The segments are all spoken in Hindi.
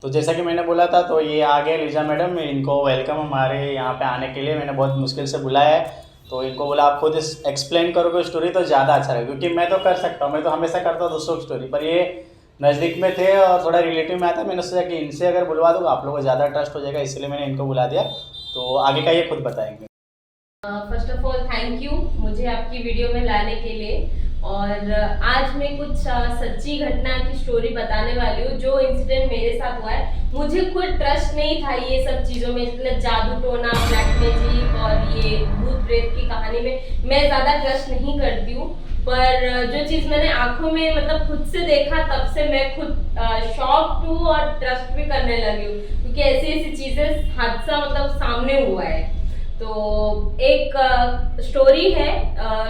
तो जैसा कि मैंने बोला था, तो ये आ गए लीजा मैडम। इनको वेलकम हमारे यहाँ पे आने के लिए। मैंने बहुत मुश्किल से बुलाया है, तो इनको बोला आप खुद एक्सप्लेन करोगे स्टोरी तो ज़्यादा अच्छा रहेगा, क्योंकि मैं तो कर सकता हूँ, मैं तो हमेशा करता हूँ दूसरों की स्टोरी, पर ये नज़दीक में थे और थोड़ा रिलेटिव में आता है। मैंने सोचा कि इनसे अगर बुलवा दूँ आप लोगों को ज़्यादा ट्रस्ट हो जाएगा, इसलिए मैंने इनको बुला दिया। तो आगे का ये खुद बताएंगे। First of all thank you मुझे आपकी वीडियो में लाने के लिए। और आज मैं कुछ सच्ची घटना की स्टोरी बताने वाली हूँ जो इंसिडेंट मेरे साथ हुआ है। मुझे खुद ट्रस्ट नहीं था ये सब चीज़ों में, मतलब जादू टोना, ब्लैक मैजिक और ये भूत प्रेत की कहानी में मैं ज़्यादा ट्रस्ट नहीं करती हूँ। पर जो चीज़ मैंने आंखों में मतलब खुद से देखा, तब से मैं खुद शॉक्ड हूँ और ट्रस्ट भी करने लगी हूँ, क्योंकि ऐसी ऐसी चीज़ें हादसा मतलब सामने हुआ है। तो एक स्टोरी है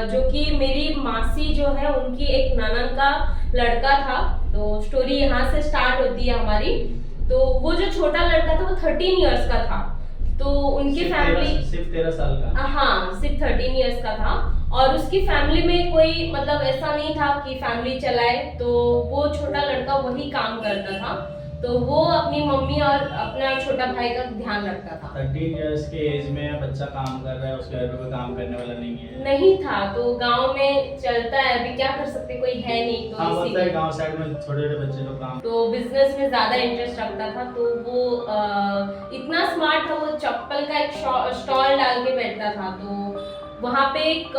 जो कि मेरी मासी जो है उनकी एक ननद का लड़का था। तो स्टोरी यहाँ से स्टार्ट होती है हमारी। तो वो जो छोटा लड़का था वो 13 इयर्स का था। तो उनकी फैमिली सिर्फ 13 साल का? हाँ, सिर्फ 13 इयर्स का था। और उसकी फैमिली में कोई मतलब ऐसा नहीं था कि फैमिली चलाए, तो वो छोटा लड़का वही काम करता था। तो वो अपनी मम्मी और अपना छोटा भाई का ध्यान रखता था। 13 इयर्स के एज में बच्चा काम कर रहा है, उसके घर पे कोई काम करने वाला नहीं था। तो गांव में चलता है, अभी क्या कर सकते, कोई है नहीं, तो हाँ, होता है गांव साइड में छोटे छोटे बच्चे लोग काम। तो बिजनेस में ज्यादा इंटरेस्ट रखता था। तो वो इतना स्मार्ट था, वो चप्पल का एक स्टॉल डाल के बैठता था। तो वहाँ पे एक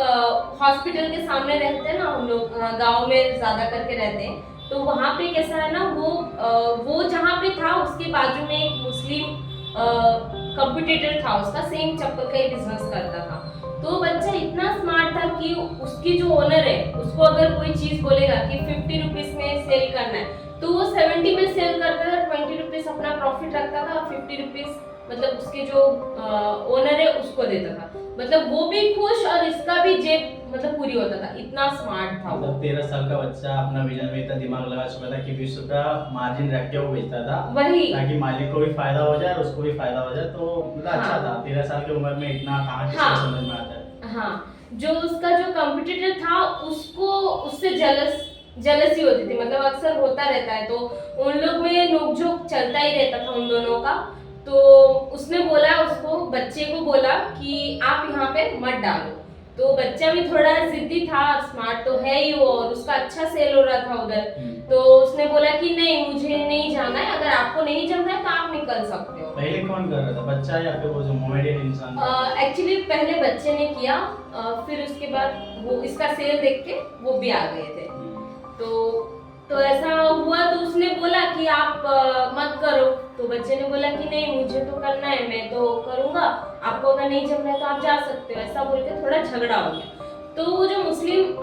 हॉस्पिटल के सामने रहते हैं ना हम लोग, गांव में ज्यादा करके रहते हैं। तो वहाँ पे कैसा है ना, वो जहाँ पे था उसके बाजू में एक मुस्लिम कंपटीटर था, उसका सेम चप्पल का ही बिजनेस करता था। तो बच्चा इतना स्मार्ट था कि उसकी जो ओनर है उसको अगर कोई चीज बोलेगा कि 50 रुपीज में सेल करना है, तो वो 70 में सेल करता था, 20 रुपीज अपना प्रॉफिट रखता था, 50 रुपीज मतलब उसके जो ओनर है उसको देता था। मतलब वो भी खुश और इसका भी जेब मतलब पूरी होता था, इतना स्मार्ट था वो। 13 साल का बच्चा अपना बिजनेस में इतना दिमाग लगा चुका था कि 20 रुपया मार्जिन रख के वो बेचता था, वही ताकि मालिक को भी फायदा हो जाए और उसको भी फायदा हो जाए। तो मतलब हाँ। अच्छा था, 13 साल की उम्र में इतना कहाँ किसी हाँ। को समझ में आता है। हाँ, जो उसका जो कंपटीटर था उसको उससे जलसी होती थी, मतलब अक्सर होता रहता है। तो उन लोग में नोकझोंक चलता ही रहता था उन दोनों का। तो उसने बोला, उसको बच्चे को बोला कि आप यहाँ पे मत डालो। तो बच्चा भी थोड़ा जिद्दी था, स्मार्ट तो है ही वो, और उसका अच्छा सेल हो रहा था उधर। तो उसने बोला कि नहीं, मुझे नहीं जाना है, अगर आपको नहीं जाना है तो आप निकल सकते हो। पहले कौन कर रहा था, बच्चा या फिर वो जो मोमेडियन इंसान? एक्चुअली पहले बच्चे ने किया, फिर उसके बाद वो इसका सेल देख के वो भी आ गए थे। तो ऐसा हुआ। तो उसने बोला कि आप मत करो। तो बच्चे ने बोला कि नहीं, मुझे तो करना है, मैं तो करूंगा, आपको अगर नहीं जमना है तो आप जा सकते हो। ऐसा बोल के थोड़ा झगड़ा हो गया। तो वो जो मुस्लिम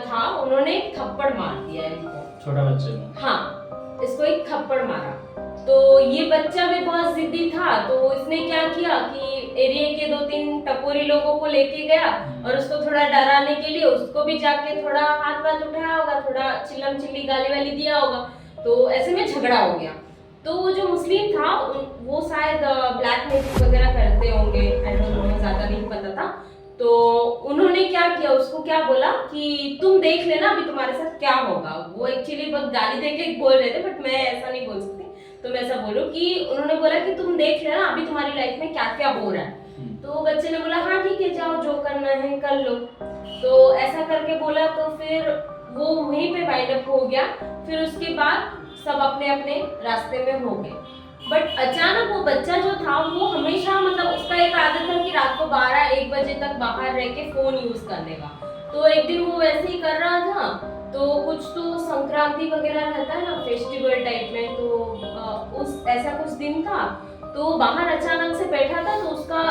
था उन्होंने एक थप्पड़ मार दिया इनको, छोटा बच्चे को। हाँ, इसको एक थप्पड़ मारा। तो ये बच्चा भी बहुत जिद्दी था। तो इसने क्या किया कि एरिया के 2-3 टपोरी लोगों को लेके गया और उसको थोड़ा डराने के लिए उसको भी जाके थोड़ा हाथ पाथ उठाया होगा, थोड़ा चिल्लम चिल्ली गाली वाली दिया होगा। तो ऐसे में झगड़ा हो गया। तो वो जो मुस्लिम था वो शायद ब्लैक मैजिक वगैरह करते होंगे, आई डोंट नो, ज्यादा नहीं पता था। तो उन्होंने क्या किया, उसको क्या बोला कि तुम देख लेना अभी तुम्हारे साथ क्या होगा। वो एक्चुअली बहुत गाली देके बोल रहे थे, बट मैं ऐसा नहीं बोल सकती, तो मैं ऐसा बोलूं कि उन्होंने बोला कि तुम देख लेना अभी तुम्हारी लाइफ में क्या क्या हो रहा है। तो बच्चे ने बोला हाँ ठीक है, जाओ जो करना है कर लो। तो ऐसा करके बोला। तो फिर वो वहीं पे वाइंड अप हो गया। फिर उसके बाद सब अपने अपने रास्ते में हो गए। बट अचानक वो बच्चा जो था वो हमेशा मतलब उसका एक आदत था कि रात को 12-1 बजे तक बाहर रह के फोन यूज करने का। तो एक दिन वो वैसे ही कर रहा था। तो कुछ तो संक्रांति वगैरह रहता है ना, फेस्टिवल टाइप में, तो उस ऐसा कुछ दिन था। तो बाहर अचानक से बैठा था, तो उसका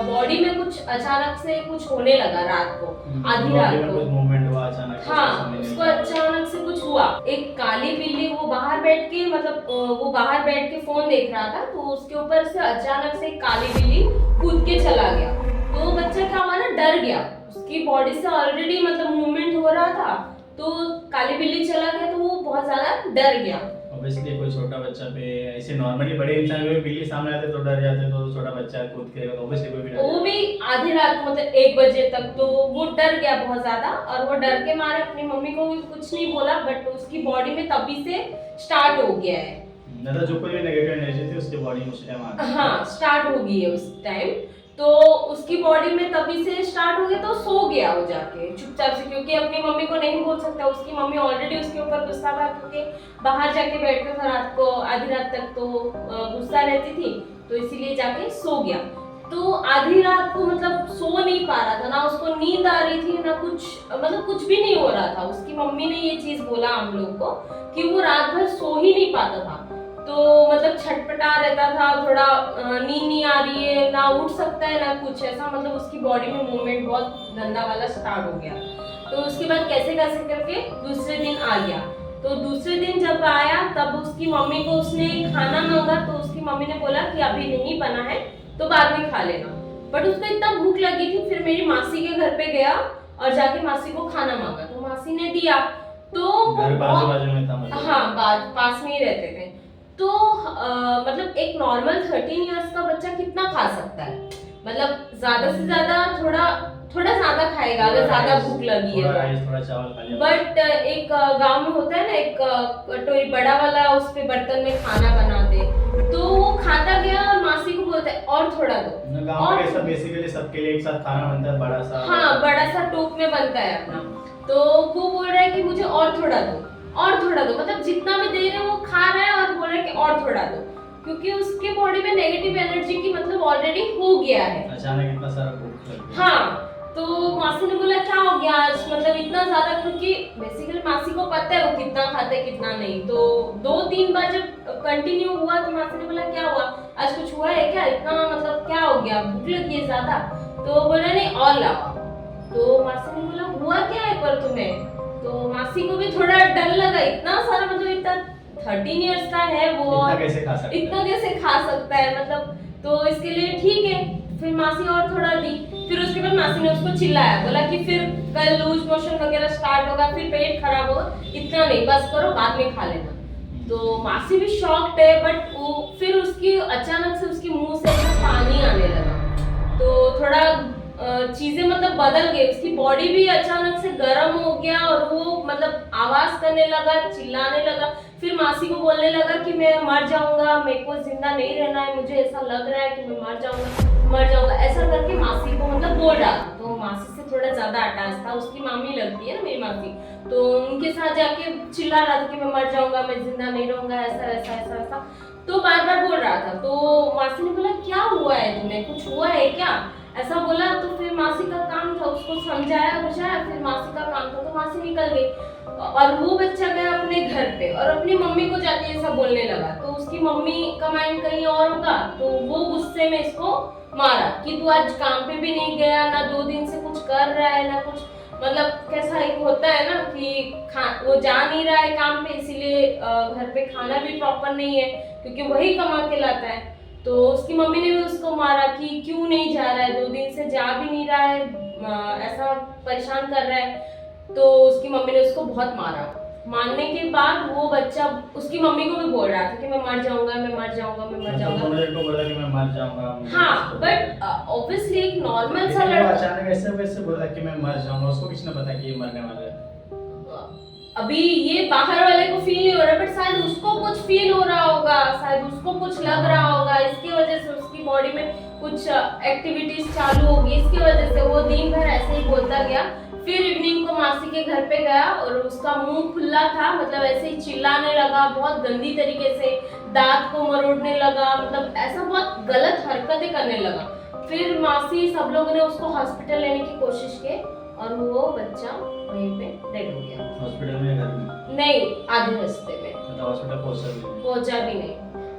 बॉडी में कुछ अचानक से कुछ होने लगा रात को, आधी रात को कुछ मूवमेंट हुआ अचानक। हाँ, उसको अचानक से कुछ हुआ। एक काली बिल्ली, वो बाहर बैठ के मतलब वो बाहर बैठ के फोन देख रहा था, तो उसके ऊपर से अचानक से एक काली बिल्ली कूद के चला गया। तो बच्चा क्या हुआ ना, डर गया। उसकी बॉडी से ऑलरेडी मतलब मूवमेंट हो रहा था, तो काली बिल्ली चला गया तो वो बहुत ज्यादा डर गया। ऑब्वियसली कोई छोटा बच्चा पे ऐसे नॉर्मली बड़े इंसान भी बिल्ली सामने आते तो डर जाते, तो छोटा बच्चा कूद के ऑब्वियसली कोई भी डर, वो भी आधी रात को मतलब 1 बजे तक। तो वो डर गया बहुत ज्यादा, और वो डर के मारे अपनी मम्मी को भी कुछ नहीं बोला, बट उसकी बॉडी में तभी से स्टार्ट हो गया है। मतलब जो कोई भी नेगेटिव एनर्जी थी उसकी बॉडी में उस टाइम आ गई। हाँ स्टार्ट हो गई है उस टाइम। तो उसकी बॉडी में तभी से स्टार्ट हो गया, तो सो गया वो जाके चुपचाप से, क्योंकि अपनी मम्मी को नहीं बोल सकता। उसकी मम्मी ऑलरेडी उसके ऊपर गुस्सा था, क्योंकि बाहर जाके बैठता था रात को आधी रात तक, तो गुस्सा रहती थी, तो इसीलिए जाके सो गया। तो आधी रात को मतलब सो नहीं पा रहा था, ना उसको नींद आ रही थी ना कुछ, मतलब कुछ भी नहीं हो रहा था। उसकी मम्मी ने ये चीज बोला हम लोग को कि वो रात भर सो ही नहीं पाता था, तो मतलब छटपटा रहता था, थोड़ा नींद नहीं आ रही है, ना उठ सकता है ना कुछ ऐसा, मतलब उसकी बॉडी में मूवमेंट बहुत गंदा वाला स्टार्ट हो गया। तो उसके बाद कैसे कैसे करके दूसरे दिन आ गया। तो दूसरे दिन जब आया तब उसकी मम्मी को उसने खाना मांगा, तो उसकी मम्मी ने बोला कि अभी नहीं बना है तो बाद में खा लेना। बट उसको इतना भूख लगी थी, फिर मेरी मासी के घर पे गया और जाके मासी को खाना मांगा, तो मासी ने दिया। तो घर बाजू में था मतलब। हाँ पास में ही रहते थे। तो मतलब एक नॉर्मल 13 इयर्स का बच्चा कितना खा सकता है, मतलब ज्यादा से ज्यादा थोड़ा ज्यादा खाएगा अगर ज्यादा भूख लगी है तो। थोड़ा चावल खा लिया। बट एक गांव में होता है ना, एक कटोरी बड़ा वाला, उस पे बर्तन में खाना बनाते, तो वो खाता गया और मासी को बोलता है और थोड़ा दो। गांव में ऐसा बेसिकली सबके लिए एक साथ खाना बनता है, बड़ा सा। हाँ बड़ा सा टोप में बनता है अपना, तो वो बोल रहा है कि मुझे और थोड़ा दो और थोड़ा दो, मतलब जितना भी दे रहे हैं वो खा रहा है और बोल रहा है कि और थोड़ा दो, क्योंकि उसके बॉडी में नेगेटिव एनर्जी की मतलब ऑलरेडी हो गया है। अचानक इतना सारा भूख लग गया। हाँ, तो मासी ने बोला क्या हो गया आज, मतलब इतना ज्यादा, क्योंकि बेसिकली मासी को पता है वो कितना खाता है कितना नहीं। तो 2-3 बार जब कंटिन्यू हुआ तो मासी ने बोला क्या हुआ, आज कुछ हुआ है क्या, इतना मतलब क्या हो गया, भूख लगी है ज्यादा। तो बोला नहीं और लाओ। तो मासी ने बोला हुआ क्या है पर तुम्हें। तो मासी को भी थोड़ा डर लगा, इतना सारा मतलब इतना 13 इयर्स का है वो, इतना कैसे खा सकता है मतलब। तो इसके लिए ठीक है, फिर मासी और थोड़ा दी। फिर उसके बाद मासी ने उसको चिल्लाया, बोला कि फिर कल लूज मोशन वगैरह स्टार्ट होगा, फिर पेट खराब होगा, इतना नहीं, बस करो बाद में खा लेना। तो मासी भी शॉक्ड है, बट वो फिर उसकी अचानक से उसके मुंह से पानी आने लगा, तो थोड़ा चीजें मतलब बदल गई। उसकी बॉडी भी अचानक से गर्म हो गया और वो मतलब आवाज करने लगा, चिल्लाने लगा। फिर मासी को बोलने लगा कि मैं मर जाऊंगा, मेरे को जिंदा नहीं रहना है, मुझे ऐसा लग रहा है कि मैं मर जाऊंगा, ऐसा करके मासी को मतलब बोल रहा था। तो मासी से थोड़ा ज्यादा अटैच था, उसकी मामी लगती है ना मेरी मासी, तो उनके साथ जाके चिल्ला रहा था कि मैं मर जाऊंगा, मैं जिंदा नहीं रहूंगा, ऐसा ऐसा ऐसा ऐसा, तो बार बार बोल रहा था। तो मासी ने बोला क्या हुआ है तुम्हें, कुछ हुआ है क्या, ऐसा बोला। तो फिर मासी का काम था, उसको समझाया बुझाया, फिर मासी का काम था, तो मासी निकल गई और वो बच्चा गया अपने घर पे और अपनी मम्मी को जाके ऐसा बोलने लगा। तो उसकी मम्मी का माइंड कहीं और होगा, तो वो गुस्से में इसको मारा कि तू आज काम पे भी नहीं गया, ना 2 दिन से कुछ कर रहा है ना कुछ, मतलब कैसा एक होता है ना कि वो जा नहीं रहा है काम पे, इसीलिए घर पे खाना भी प्रॉपर नहीं है, क्योंकि वही कमा के लाता है। तो उसकी मम्मी ने भी उसको मारा कि क्यों नहीं जा रहा है, 2 दिन से जा भी नहीं रहा है, ऐसा परेशान कर रहा है। तो उसकी मम्मी ने उसको बहुत मारा। मारने के बाद वो बच्चा उसकी मम्मी को भी बोल रहा था कि मैं मर जाऊंगा, मैं मर जाऊंगा, मैं मर जाऊंगा। उन्होंने बोला कि मैं मर जाऊंगा। हाँ, बट ऑब्वियसली एक नॉर्मल सा लड़का अचानक ऐसे वैसे बोला कि मैं मर जाऊंगा, उसको किसने पता कि ये मरने वाला है। अभी ये बाहर वाले को फील नहीं हो रहा, बट शायद उसको कुछ फील हो रहा होगा, शायद उसको कुछ लग रहा होगा, इसकी वजह से उसकी बॉडी में कुछ एक्टिविटीज चालू होगी, इसकी वजह से वो दिन भर ऐसे ही बोलता गया। फिर इवनिंग को मासी के घर पे गया और उसका मुंह खुला था, मतलब ऐसे ही चिल्लाने लगा बहुत गंदी तरीके से, दांत को मरोड़ने लगा, मतलब ऐसा बहुत गलत हरकतें करने लगा। फिर मासी सब लोगों ने उसको हॉस्पिटल लेने की कोशिश की और वो बच्चा वहीं पे डेड हो गया। हॉस्पिटल में या घर में? नहीं, आधे रास्ते में, मतलब हॉस्पिटल पहुंचा भी नहीं।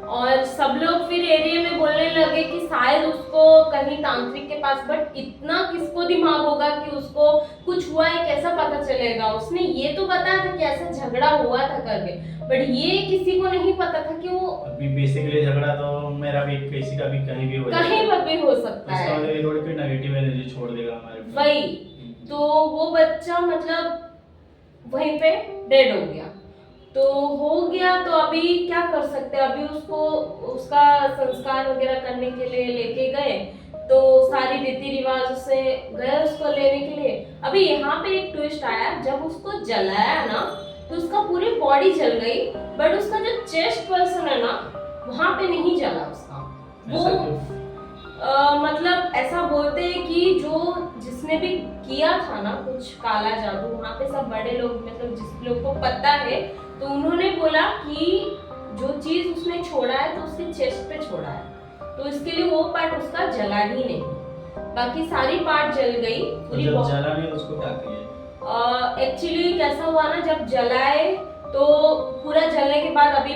और सब लोग फिर एरिया में बोलने लगे कि शायद उसको कहीं तांत्रिक के पास, बट इतना किसको दिमाग होगा कि उसको कुछ हुआ है, कैसा पता चलेगा। उसने ये तो बताया था कि ऐसा झगड़ा हुआ था करके, बट ये किसी को नहीं पता था कि वो अभी बेसिकली झगड़ा तो मेरा भी किसी का भी कहीं भी हो सकता है, कहीं पर भी हो सकता है, इसका मतलब थोड़ी कोई नेगेटिव एनर्जी छोड़ देगा हमारे पे। वही तो वो बच्चा मतलब वहीं पे डेड हो गया। तो हो गया, तो अभी क्या कर सकते हैं, अभी उसको उसका संस्कार वगैरह करने के लिए लेके गए, तो सारी रीति रिवाज से गए उसको लेने के लिए। अभी यहाँ पे एक ट्विस्ट आया, जब उसको जलाया ना तो उसका पूरी बॉडी जल गई, बट उसका जो चेस्ट पर्सन है ना वहां पे नहीं जला उसका। वो ऐसा क्यों? मतलब ऐसा बोलते हैं कि जो जिसने भी किया था ना कुछ काला जादू, वहाँ पे सब बड़े लोग मतलब जिस लोग को पता है तो उन्होंने बोला कि जो चीज उसने छोड़ा है तो उसके चेस्ट पे छोड़ा है, तो इसके लिए वो पार्ट उसका जला ही नहीं, बाकी सारी पार्ट जल गई तो पूरी। जब जला नहीं उसको क्या किया? एक्चुअली कैसा हुआ ना, जब जलाए तो पूरा जलने के बाद अभी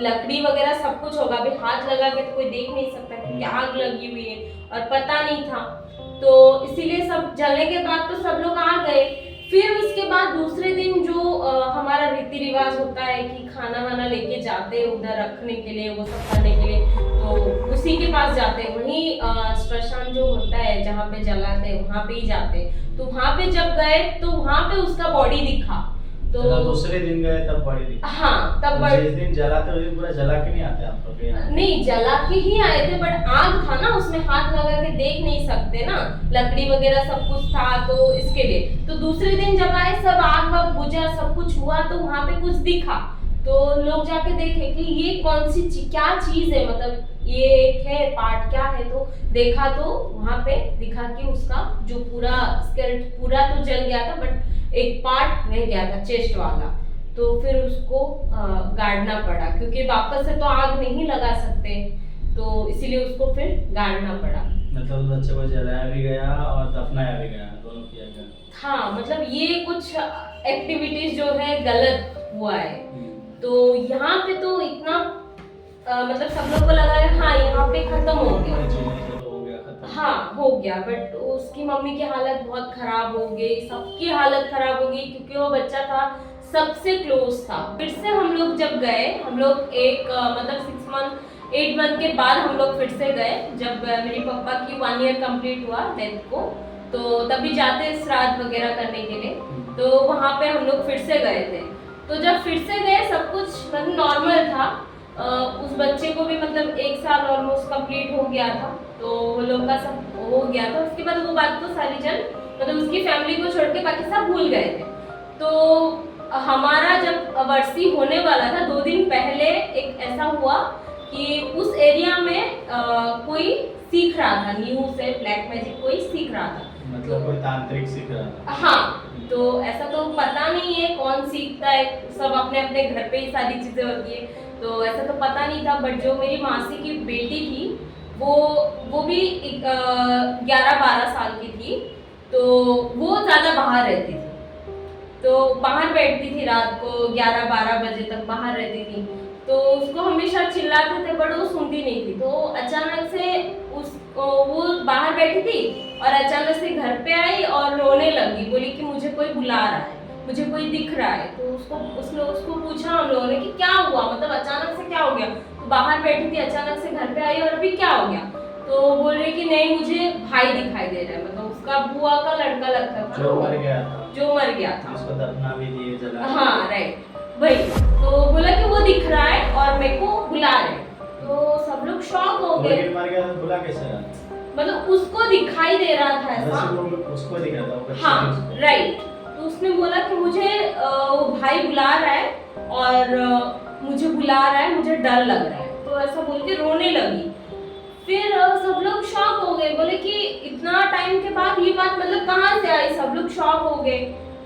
लकड़ी वगैरह सब कुछ होगा, अभी हाथ लगा के तो कोई देख नहीं सकता कि क्या आग लगी हुई है और पता नहीं था, तो इसीलिए सब जलने के बाद तो सब लोग आ गए। फिर उसके बाद दूसरे दिन जो हमारा रीति रिवाज होता है कि खाना वाना लेके जाते हैं उधर रखने के लिए, वो सब करने के लिए, तो उसी के पास जाते हैं, वहीं श्मशान जो होता है जहाँ पे जलाते हैं वहाँ पे ही जाते हैं। तो वहाँ पे जब गए तो वहाँ पे उसका बॉडी दिखा, तो दूसरे दिन गए तब बड़ी दिक्कत। हाँ तब तो जिस दिन जलाते उस दिन पूरा जला के नहीं आते आप लोग यहाँ? नहीं, जला के ही आए थे, बट आग था ना उसमें, हाथ लगा के देख नहीं सकते ना, लकड़ी वगैरह सब कुछ था, तो इसके लिए तो दूसरे दिन जब आए सब आग वाग बुझा, सब कुछ हुआ, तो वहाँ पे कुछ दिखा, तो लोग जाके देखे कि ये कौन सी क्या चीज है, मतलब ये एक है पार्ट क्या है, तो देखा तो वहाँ पे दिखा कि उसका जो पूरा स्केलेट पूरा तो जल गया था बट एक पार्ट रह गया था चेस्ट वाला, तो फिर उसको गाड़ना पड़ा, क्योंकि वापस से तो आग नहीं लगा सकते, तो इसीलिए उसको फिर गाड़ना पड़ा। मतलब उस बच्चे को जलाया भी गया और दफनाया भी गया, दोनों किया गया। हाँ मतलब ये कुछ एक्टिविटीज जो है गलत हुआ है, तो यहाँ पे तो इतना मतलब सब लोग को लगा है हाँ यहाँ पे खत्म हो गया, हाँ हो गया, बट उसकी मम्मी की हालत बहुत खराब हो गई, सबकी हालत खराब हो गई, क्योंकि वो बच्चा था सबसे क्लोज था। फिर से हम लोग जब गए, हम लोग एक मतलब 8 मंथ के बाद हम लोग फिर से गए, जब मेरी पापा की 1 ईयर कंप्लीट हुआ डेथ को, तो तभी जाते श्राद्ध वगैरह करने के लिए, तो वहाँ पे हम लोग फिर से गए थे। तो जब फिर से गए सब कुछ मतलब नॉर्मल था, उस बच्चे को भी मतलब 1 साल ऑलमोस्ट कंप्लीट हो गया था, तो वो लोग का सब हो गया था। उसके बाद वो बात को सारी जन मतलब उसकी फैमिली को छोड़ के बाकी सब भूल गए थे। तो हमारा जब वर्सी होने वाला था 2 दिन पहले एक ऐसा हुआ कि उस एरिया में कोई सीख रहा था, न्यू से ब्लैक मैजिक कोई सीख रहा था, मतलब कोई तांत्रिक सीख रहा था। हाँ, तो ऐसा तो पता नहीं है कौन सीखता है, सब अपने अपने घर पे ही सारी चीजें होती है, तो ऐसा तो पता नहीं था। बट जो मेरी मासी की बेटी थी वो भी 11-12 साल की थी, तो वो ज्यादा बाहर रहती थी, तो बाहर बैठती थी रात को 11-12 बजे तक बाहर रहती थी, तो उसको हमेशा चिल्लाते थे बट वो सुनती नहीं थी। तो अचानक से वो बाहर बैठी थी और अचानक से घर पे आई और रोने लगी, बोली कि मुझे कोई बुला रहा है, मुझे कोई दिख रहा है। तो उसको पूछा हम लोगों ने कि क्या हुआ, मतलब अचानक से क्या हो गया, तो बाहर बैठी थी अचानक से घर पे आई और अभी क्या हो गया, तो बोल रही कि नहीं मुझे भाई दिखाई दे रहा है, मतलब उसका बुआ का लड़का लगता था जो मर गया था, उसको दफना भी दिए, जला। हाँ राइट वही, तो बोला कि वो दिख रहा है और मेरे को बुला रहे, तो सब लोग शॉक हो गए। मर गया तो बुला कैसे रहा? मतलब उसको दिखाई दे रहा था ऐसा, उसको दिख रहा था। हाँ राइट, तो उसने बोला कि मुझे वो भाई बुला रहा है और मुझे बुला रहा है, मुझे डर लग रहा है, तो ऐसा बोल के रोने लगी। फिर सब लोग शॉक हो गए, बोले कि इतना टाइम के बाद ये बात मतलब कहाँ से आई, सब लोग शॉक हो गए।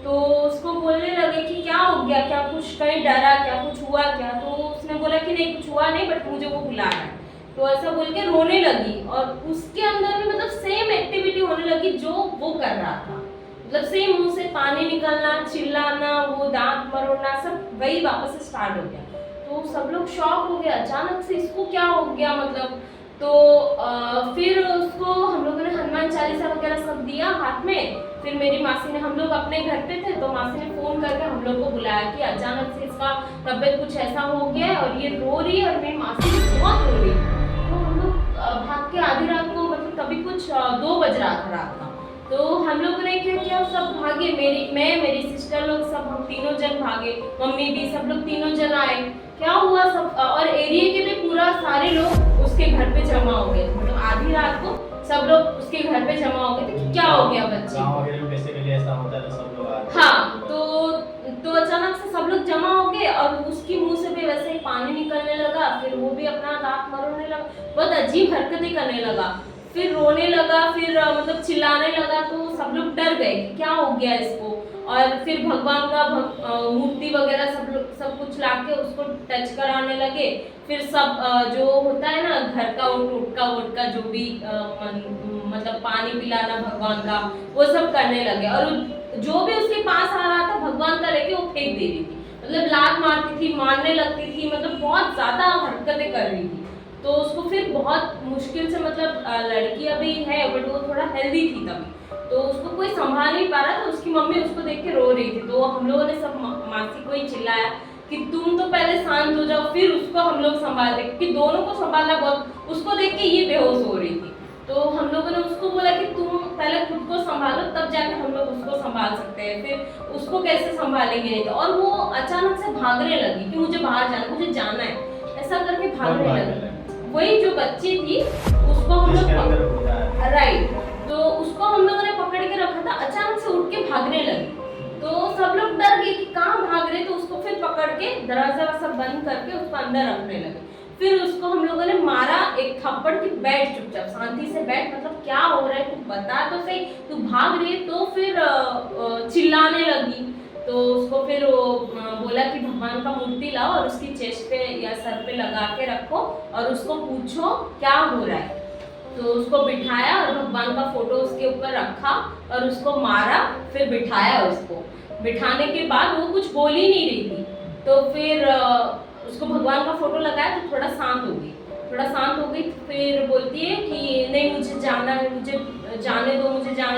तो उसको बोलने लगे कि क्या हो गया, क्या कुछ कहीं डरा क्या, कुछ हुआ क्या, तो उसने बोला कि नहीं कुछ हुआ नहीं बट मुझे वो बुला रहा है, तो ऐसा बोल के रोने लगी। और उसके अंदर भी मतलब सेम एक्टिविटी होने लगी जो वो कर रहा था, मतलब सेम मुंह से पानी निकलना, चिल्लाना, वो दांत मरोड़ना, सब वही वापस से स्टार्ट हो गया। तो सब लोग शॉक हो गए, अचानक से इसको क्या हो गया मतलब। तो फिर उसको हम लोगों ने हनुमान चालीसा वगैरह सब दिया हाथ में। फिर मेरी मासी ने, हम लोग अपने घर पे थे तो मासी ने फोन करके हम लोग को बुलाया कि अचानक से इसका तबीयत कुछ ऐसा हो गया है और ये रो रही है, और मेरी मासी भी बहुत रो रही है। तो हम लोग भाग के आधी रात को, मतलब तभी कुछ 2 बज रहा था रात का, तो हम लोगों ने क्या किया, सब भागे, मेरी सिस्टर लोग सब, हम तीनों जन भागे, मम्मी भी, सब लोग तीनों जन आए। क्या हुआ सब, और एरिया के भी पूरा सारे लोग उसके घर पे जमा हो गए, मतलब आधी रात को सब लोग उसके घर पे जमा हो गए थे कि क्या हो गया बच्चे। गांव वगैरह में बेसिकली ऐसा होता है तो सब लोग आते हैं। हाँ, तो अचानक से सब लोग जमा हो गए गए और उसकी मुंह से भी वैसे ही पानी निकलने लगा, फिर वो भी अपना दांत मरोड़ने लगा, बहुत अजीब हरकतें करने लगा, फिर रोने लगा, फिर मतलब चिल्लाने लगा। तो सब लोग डर गए कि क्या हो गया इसको। और फिर भगवान का मूर्ति वगैरह सब कुछ लाके उसको टच कराने लगे। फिर सब जो होता है ना घर का उटका जो भी मतलब पानी पिलाना भगवान का, वो सब करने लगे। और जो भी उसके पास आ रहा था भगवान का लेके वो फेंक दे रही थी, मतलब लात मारती थी, मारने लगती थी, मतलब बहुत ज्यादा हरकतें कर रही थी। तो उसको फिर बहुत मुश्किल से, मतलब लड़की अभी है बट वो थोड़ा हेल्दी थी तभी, तो उसको कोई संभाल नहीं पा रहा था। उसकी मम्मी उसको देख के रो रही थी, तो हम लोगों ने सब मासी को ही चिल्लाया कि तुम तो पहले शांत हो जाओ, फिर उसको हम लोग संभालते, क्योंकि दोनों को संभालना बहुत, उसको देख के ये बेहोश हो रही थी। तो हम लोगों ने उसको बोला कि तुम पहले खुद को संभालो, तब जाके हम लोग उसको संभाल सकते हैं, फिर उसको कैसे संभालेंगे नहीं तो। और वो अचानक से भागने लगी कि मुझे बाहर जाना, मुझे जाना है, ऐसा करके भागने लगी। वही जो बच्ची थी उसको हम लोग, राइट, तो उसको हम लोगों ने पकड़ के रखा था, अचानक से उठ के भागने लगी। तो सब लोग डर गए कि कहाँ भाग रहे, तो उसको फिर पकड़ के दरवाजा सब बंद करके उसको अंदर रखने लगे। फिर उसको हम लोगों ने मारा एक थप्पड़ की, बैठ चुपचाप, शांति से बैठ, मतलब क्या हो रहा है तू बता तो सही, तू भाग रही है। तो फिर चिल्लाने लगी। तो उसको फिर बोला कि भगवान का मूर्ति लाओ और उसकी चेस्ट पे या सर पे लगा के रखो और उसको पूछो क्या हो रहा है। तो उसको बिठाया और भगवान का फोटो उसके ऊपर रखा और उसको मारा, फिर बिठाया उसको। बिठाने के बाद वो कुछ बोल ही नहीं रही थी, तो फिर उसको भगवान का फोटो लगाया तो थोड़ा शांत हो गई, फिर बोलती है कि नहीं मुझे जाना है, मुझे जाने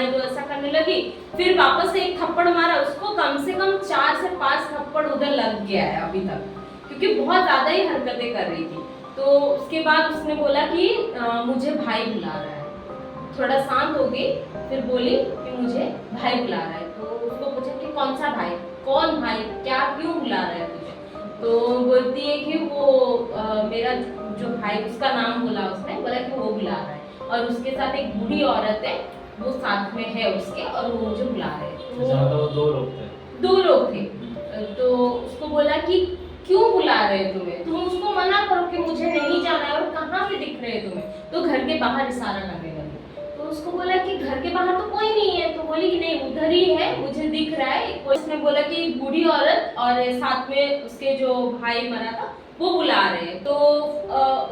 दो, ऐसा करने लगी। फिर वापस से एक थप्पड़ मारा उसको, कम से कम 4 से 5 थप्पड़ उधर लग गया है अभी तक, क्योंकि बहुत ज्यादा ही हरकतें कर रही थी। तो उसके बाद उसने बोला कि मुझे भाई बुला रहा है, थोड़ा शांत हो गई, फिर बोली कि मुझे भाई बुला रहा है। तो उसको पूछा कि कौन सा भाई, कौन भाई, क्या क्यों बुला रहा है तुझे। तो बोलती है कि वो मेरा जो भाई, उसका नाम बोला उसने, बोला कि वो बुला रहा है और उसके साथ एक बूढ़ी औरत है, वो साथ में है उसके, और वो मुझे बुला रहे हैं। तो दो लोग थे। तो उसको बोला कि क्यों बुला रहे हैं तुम्हें, तुम उसको मना करो कि मुझे नहीं जाना है, और कहाँ पे दिख रहे हैं तुम्हें। तो घर के बाहर इशारा करने लगी। तो उसको बोला कि घर के बाहर तो कोई नहीं है। तो बोली कि नहीं उधर ही है, मुझे दिख रहा है। उसने बोला कि बूढ़ी औरत और साथ में उसके जो भाई मरा था वो बुला रहे हैं। तो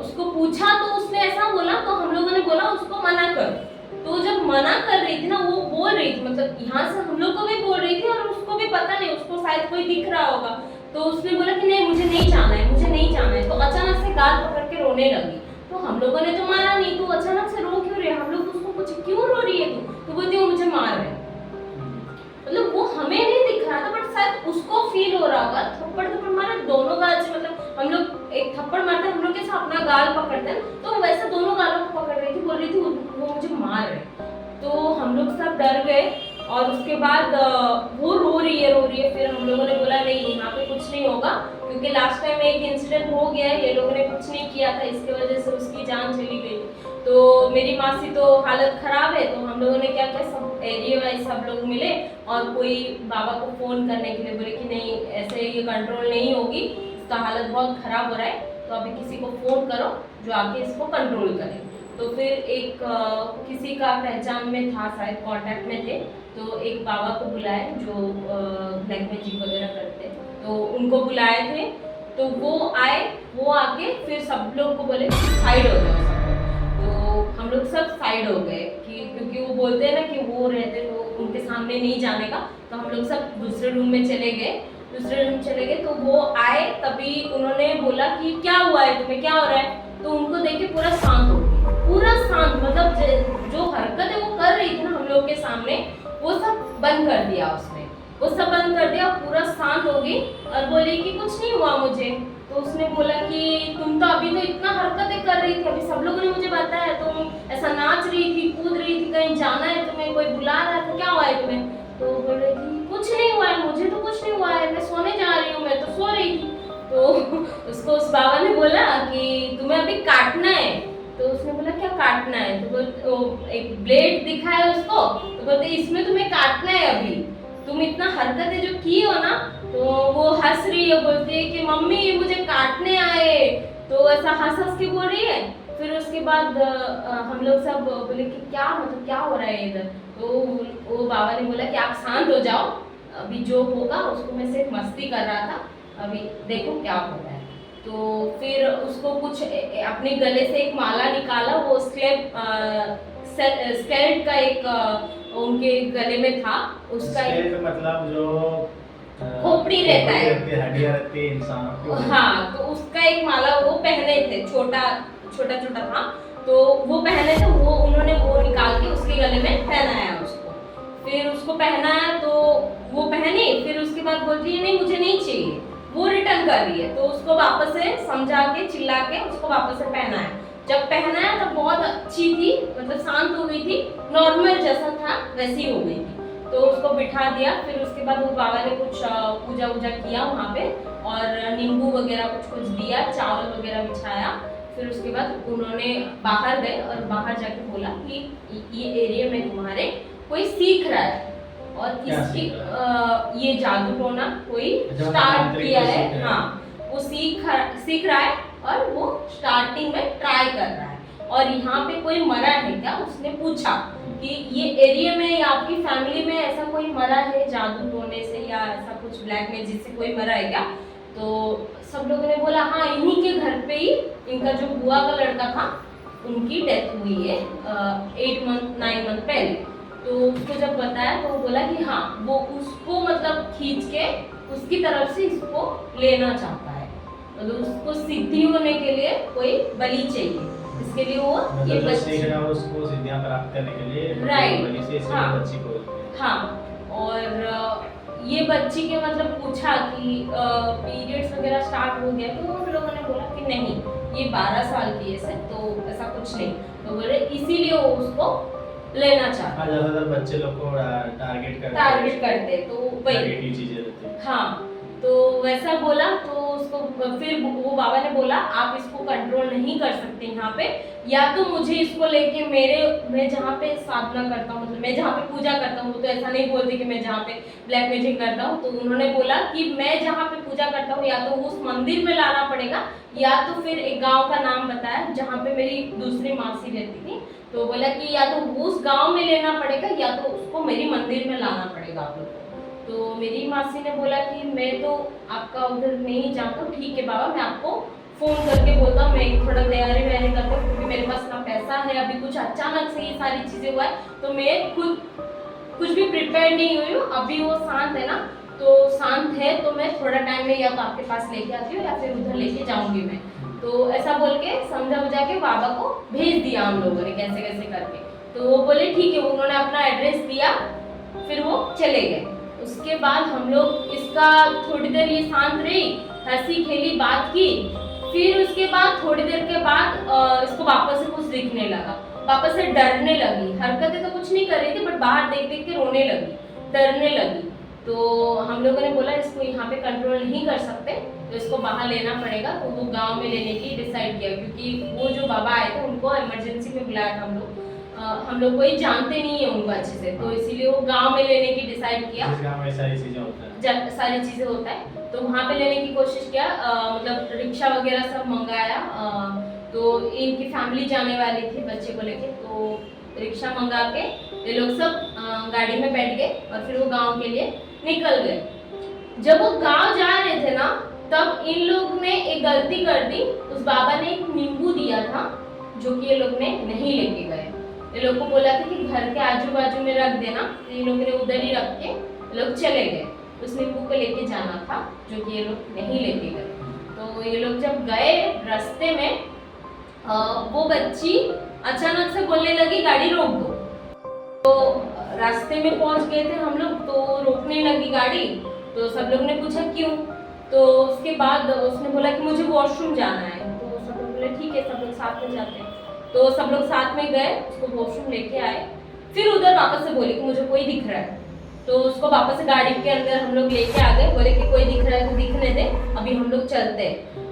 उसको पूछा तो उसने ऐसा बोला, तो हम लोगों ने बोला उसको मना कर। तो जब मना कर रही थी ना, वो बोल रही थी, मतलब यहाँ से हम लोग को भी बोल रही थी और उसको भी पता नहीं, उसको शायद कोई दिख रहा होगा। तो उसने बोला कि नहीं मुझे नहीं जाना है, मुझे नहीं जाना है। तो अचानक से गाल पकड़ के रोने लगी। तो हम लोगों ने तो मारा नहीं, तो अचानक से रो क्यों रही है। हम लोग उसको पूछे क्यों रो रही है तू, तो बोलती वो मुझे मार रहे। मतलब वो हमें नहीं दिख रहा था, बट शायद उसको फील हो रहा होगा। थप्पड़ थप्पड़ मारा दोनों गाल से, मतलब हम लोग एक थप्पड़ मारते हैं, हम लोग कैसे अपना गाल पकड़ते हैं, तो वैसे दोनों गालों को पकड़ रही थी, बोल रही थी वो मुझे मार रहे। तो हम लोग सब डर गए और उसके बाद वो रो रही है। फिर हम लोगों ने बोला नहीं यहाँ पे कुछ नहीं होगा, क्योंकि लास्ट टाइम एक इंसिडेंट हो गया है, ये लोगों ने कुछ नहीं किया था, इसकी वजह से उसकी जान चली गई। तो मेरी मासी तो हालत खराब है। तो हम लोगों ने क्या किया, सब एरिया वाइज सब लोग मिले और कोई बाबा को फोन करने के लिए बोले कि नहीं ऐसे ये कंट्रोल नहीं होगी, इसका हालत बहुत खराब हो रहा है, तो अभी किसी को फोन करो जो आके इसको कंट्रोल करे। तो फिर एक किसी का पहचान में था, शायद कांटेक्ट में थे, तो एक बाबा को बुलाए जो ब्लैक मैजिक वगैरह करते, तो उनको बुलाए थे। तो वो आए, वो आके फिर सब लोग को बोले साइड हो जाओ सब। तो हम लोग सब साइड हो गए कि क्योंकि वो बोलते हैं ना कि वो रहते तो उनके सामने नहीं जाने का। तो हम लोग सब दूसरे रूम में चले गए। तो वो आए, तभी उन्होंने बोला कि क्या हुआ है तुम्हें, क्या हो रहा है। तो उनको देख के पूरा शांत हो गई, पूरा शांत, मतलब जो हरकत है वो कर रही थी ना हम लोग के सामने, वो सब बंद कर दिया उसने, वो सब बंद कर दिया, पूरा शांत हो गई और बोली कि कुछ नहीं हुआ मुझे। तो उसने बोला कि तुम तो अभी तो इतना हरकतें कर रही थी, अभी सब लोगों ने मुझे बताया तुम ऐसा नाच रही थी, कूद रही थी, कहीं जाना है तुम्हें, कोई बुला रहा था, क्या हुआ है तुम्हें। तो बोल रही थी कुछ नहीं हुआ है, मुझे तो कुछ नहीं हुआ है, मैं सोने जा रही हूँ, मैं तो सो रही थी। तो उसको उस बाबा ने बोला कि तुम्हें अभी काटना है। तो उसने बोला क्या काटना है। तो एक ब्लेड दिखाया उसको, तो बोलते इसमें तुम्हें काटना है, अभी तुम इतना हरकतें जो की हो ना तो वो हंस रही है, बोलती है कि मम्मी ये मुझे काटने आए, तो ऐसा हंस हंस के बोल रही है। फिर उसके बाद हम लोग सब बोले कि क्या मतलब क्या हो रहा है इधर। तो वो बाबा ने बोला कि आप शांत हो जाओ, अभी जो होगा उसको मैं सिर्फ मस्ती कर रहा था, अभी देखो क्या हो रहा है। तो फिर उसको कुछ अपने गले से एक माला निकाला, वो स्केलेट का एक उनके गले में था, उसका एक मतलब जो खोपड़ी रहता है, हड्डियां रहती है इंसानों की। हाँ, तो उसका एक माला वो पहने थे, छोटा छोटा छोटा था, तो वो पहने थे, वो उन्होंने वो निकाल के उसके गले में पहनाया उसको। फिर उसको पहनाया तो वो पहनी, फिर उसके बाद बोलती है नहीं मुझे नहीं चाहिए, वो रिटर्न कर रही है। तो उसको वापस से समझा के चिल्ला के उसको वापस से पहनाया। जब पहनाया तब बहुत अच्छी थी, मतलब शांत हो गई थी, नॉर्मल जैसा था वैसी हो गई थी। तो उसको बिठा दिया। फिर उसके बाद वो बाबा ने कुछ पूजा वूजा किया वहाँ पे, और नींबू वगैरह कुछ कुछ दिया, चावल वगैरह बिछाया। फिर उसके बाद उन्होंने बाहर गए और बाहर जाके बोला कि ये एरिया में तुम्हारे कोई सीख रहा है, और क्या इसकी सीख रहा ये जादू टोना कोई मतलब स्टार्ट तांत्रिक किया को है। सीख रहा है। हाँ, वो सीख रहा है, और वो स्टार्टिंग में ट्राई कर रहा है। और यहाँ पे कोई मरा है क्या, उसने पूछा कि ये एरिया में या आपकी फैमिली में ऐसा कोई मरा है जादू टोने से, या ऐसा कुछ ब्लैक मैजिक से कोई मरा है क्या। तो सब लोगों ने बोला हाँ, इन्हीं के घर पे ही इनका जो बुआ का लड़का था उनकी डेथ हुई है 8 मंथ 9 मंथ पहले। तो उसको जब बताया तो वो बोला कि हाँ, वो उसको मतलब खींच के उसकी तरफ से इसको लेना चाहता है, मतलब उसको सिद्धि होने के लिए कोई बलि चाहिए, इसके लिए वो ये मतलब जो बच्ची, सीख रहा है उसको सिद्धियां प्राप्त करने के लिए Right. बलि से इसलिए हाँ। बच्ची को बोलते हैं। हाँ। और ये बच्ची के मतलब पूछा कि पीरियड्स वगैरह स्टार्ट हो गया, तो उन लोगों ने बोला कि नहीं, ये 12 साल की है, तो ऐसा कुछ नहीं। तो बोले इसीलिए वो उसको लेना चाहता, हाँ, ज्यादातर बच्चे लोग को टारगेट करते, तो वही नेगेटिव चीजें रहती हैं। हाँ। तो वैसा बोला तो उसको फिर वो बाबा ने बोला आप इसको कंट्रोल नहीं कर सकते यहाँ पे, या तो मुझे इसको लेके मैं जहाँ पे साधना करता हूँ, मतलब मैं जहाँ पे पूजा करता हूँ, तो ऐसा नहीं बोलते कि मैं जहाँ पे ब्लैक मैजिक करता हूँ। तो उन्होंने बोला कि मैं जहाँ पे पूजा करता हूँ या तो उस मंदिर में लाना पड़ेगा, या तो फिर एक गाँव का नाम बताया जहाँ पे मेरी दूसरी मासी रहती थी। तो बोला कि या तो उस गाँव में लेना पड़ेगा, या तो उसको मेरी मंदिर में लाना पड़ेगा आप लोग को। तो मेरी मासी ने बोला कि मैं तो आपका उधर नहीं जानता हूँ, ठीक है बाबा, मैं आपको फोन करके बोलता हूँ, मैं थोड़ा तैयारी वैयारी करता हूँ, क्योंकि मेरे पास ना पैसा है, अभी कुछ अचानक से ये सारी चीजें हुआ है, तो मैं खुद कुछ भी प्रिपेयर नहीं हुई हूँ। अभी वो शांत है ना, तो शांत है, तो मैं थोड़ा टाइम में या तो आपके पास लेके आती हूँ या फिर उधर लेके जाऊंगी मैं। तो ऐसा बोल के समझा बुझा के बाबा को भेज दिया हम लोगों ने कैसे कैसे करके। तो वो बोले ठीक है, उन्होंने अपना एड्रेस दिया, फिर वो चले गए। उसके बाद हम लोग इसका थोड़ी देर ये शांत रही, हंसी खेली, बात की। फिर उसके बाद थोड़ी देर के बाद इसको वापस से कुछ दिखने लगा, वापस से डरने लगी। हरकतें तो कुछ नहीं कर रही थी, बट बाहर देख देख के रोने लगी, डरने लगी। तो हम लोगों ने बोला इसको यहाँ पे कंट्रोल नहीं कर सकते, तो इसको बाहर लेना पड़ेगा। तो वो गांव में लेने की डिसाइड किया, क्योंकि वो जो बाबा आए थे उनको इमरजेंसी में बुलाया था हम लोग कोई जानते नहीं है उनको अच्छे से, तो इसीलिए वो गांव में लेने की डिसाइड किया। जिस गांव में सारी चीजें होता है, सारी चीजें होता है, तो वहाँ पे लेने की कोशिश किया। मतलब रिक्शा वगैरह सब मंगाया। तो इनकी फैमिली जाने वाली थी बच्चे को लेके, तो रिक्शा मंगा के ये लोग सब गाड़ी में बैठ गए और फिर वो गांव के लिए निकल गए। जब वो गांव जा रहे थे ना, तब इन लोग ने एक गलती कर दी। उस बाबा ने एक नींबू दिया था जो कि ये लोग ने नहीं लेके गए। ये लोग को बोला था कि घर के आजू बाजू में रख देना, तो ये लोग ने उधर ही रख के लोग चले गए। उस नींबू को लेके जाना था जो कि ये लोग नहीं लेके गए। तो ये लोग जब गए रास्ते में, वो बच्ची अचानक से बोलने लगी गाड़ी रोक दो। तो रास्ते में पहुंच गए थे हम लोग, तो रोकने लगी गाड़ी। तो सब लोग ने पूछा क्यों, तो उसके बाद उसने बोला कि मुझे वॉशरूम जाना है। तो सब लोग बोले ठीक है, सब लोग साथ में जाते हैं। तो सब लोग साथ में गए, उसको वॉशरूम लेके आए। फिर उधर वापस से बोले कि मुझे कोई दिख रहा है, तो उसको वापस से गाड़ी के अंदर हम लोग लेके आ गए। बोले कि कोई दिख रहा है तो दिखने दे, अभी हम लोग चलते हैं।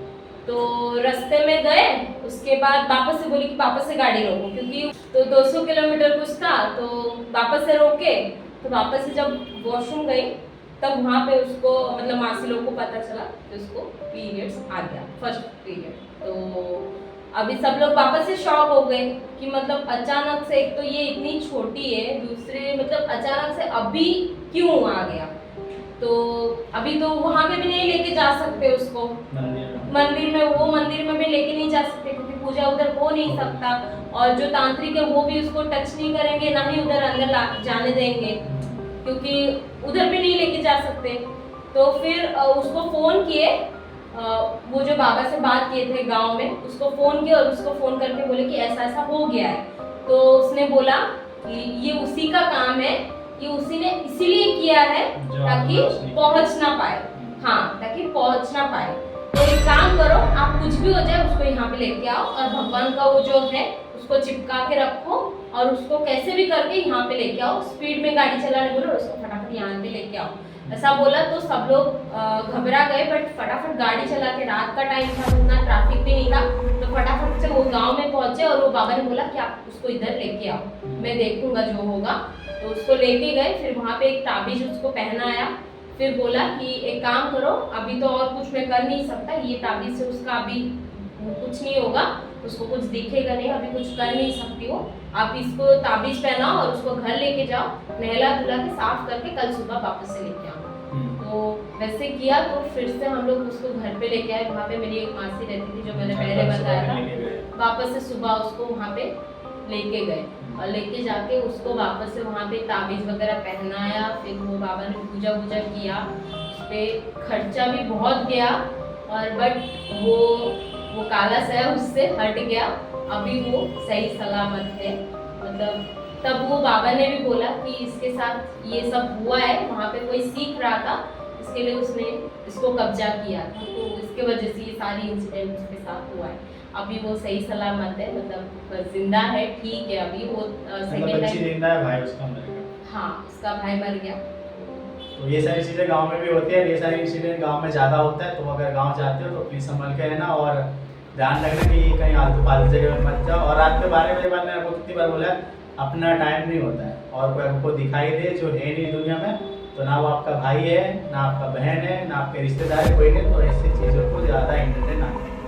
तो रास्ते में गए, उसके बाद वापस से बोले कि वापस से गाड़ी रोको, क्योंकि तो 200 किलोमीटर कुछ था। तो वापस से रोके, तो वापस से जब वॉशरूम गई तब वहाँ पे उसको मतलब मासी लोग को पता चला कि उसको पीरियड्स आ गया, फर्स्ट पीरियड। तो अभी सब लोग वापस से शॉक हो गए कि मतलब अचानक से, एक तो ये इतनी छोटी है, दूसरे मतलब अचानक से अभी क्यों आ गया। तो अभी तो वहाँ पे भी नहीं लेके जा सकते उसको, मंदिर में वो मंदिर में भी लेके नहीं जा सकते क्योंकि पूजा उधर हो नहीं सकता, और जो तांत्रिक है वो भी उसको टच नहीं करेंगे, ना ही उधर अंदर जाने देंगे क्योंकि उधर भी नहीं लेके जा सकते। तो फिर उसको फोन किए, वो जो बाबा से बात किए थे गांव में, उसको फोन किया और उसको फोन करके बोले कि ऐसा ऐसा हो गया है। तो उसने बोला कि ये उसी का काम है, ये उसी ने इसीलिए किया है ताकि पहुंच ना पाए, हाँ ताकि पहुंच ना पाए। तो एक काम करो, आप कुछ भी हो जाए उसको यहाँ पे लेके आओ और भगवान का वो जो है उसको चिपका के रखो और उसको कैसे भी करके यहाँ पे लेके आओ, स्पीड में गाड़ी चलाने बोलो, उसको फटाफट यहाँ पे लेके आओ। ऐसा बोला तो सब लोग घबरा गए, बट फटाफट गाड़ी चला के, रात का टाइम था, उतना ट्रैफिक भी नहीं था, तो फटाफट से वो गांव में पहुंचे और वो बाबा ने बोला कि आप उसको इधर लेके आओ, मैं देखूंगा जो होगा। तो उसको लेके गए, फिर वहाँ पे एक ताबीज उसको पहनाया, फिर बोला कि एक काम करो, अभी तो और कुछ मैं कर नहीं सकता, ये ताबीज से उसका अभी कुछ नहीं होगा, उसको कुछ दिखेगा नहीं, अभी कुछ कर नहीं सकती हो, आप इसको ताबीज पहनाओ और उसको घर लेके जाओ, नहला धुला के साफ करके कल सुबह वापस से लेके आओ। तो वैसे किया, तो फिर से हम लोग उसको घर पे लेके आए। वहाँ पे मेरी एक मासी रहती थी जो मैंने पहले बताया था, वापस से सुबह उसको वहाँ पे लेके गए और लेके जाके उसको वापस से वहाँ पे ताबीज वगैरह पहनाया, फिर वो बाबा ने पूजा वूजा किया, उस पर खर्चा भी बहुत गया, और बट वो काला सया उससे हट गया, अभी वो सही सलामत है। मतलब तब वो बाबा ने भी बोला कि इसके साथ ये सब हुआ है, वहाँ पे कोई सीख रहा था, इसके लिए उसने इसको कब्जा किया था, तो इसके वजह से ये सारी इंसिडेंट उसके साथ हुआ है। अभी वो सही सलामत है, मतलब जिंदा है, ठीक है। अभी वो सेकंड टाइम जिंदा है, भाई उसका मर गया। हाँ, उसका भाई मर गया। तो ये सारी चीज़ें गांव में भी होती है, ये सारी इंसिडेंट गांव में ज़्यादा होता है, तो अगर गांव जाते हो तो प्लीज़ संभल के रहना और ध्यान रखना कि कहीं आलतू फालतू जगह में मत जाओ। और रात के 12 बजे बाद मैंने आपको कितनी बार बोला, अपना टाइम नहीं होता है, और कोई आपको दिखाई दे जो है नहीं दुनिया में, तो ना वो आपका भाई है, ना आपका बहन है, ना आपके रिश्तेदार है, कोई नहीं, तो ऐसी चीज़ों को ज़्यादा इंटरटेन ना करें।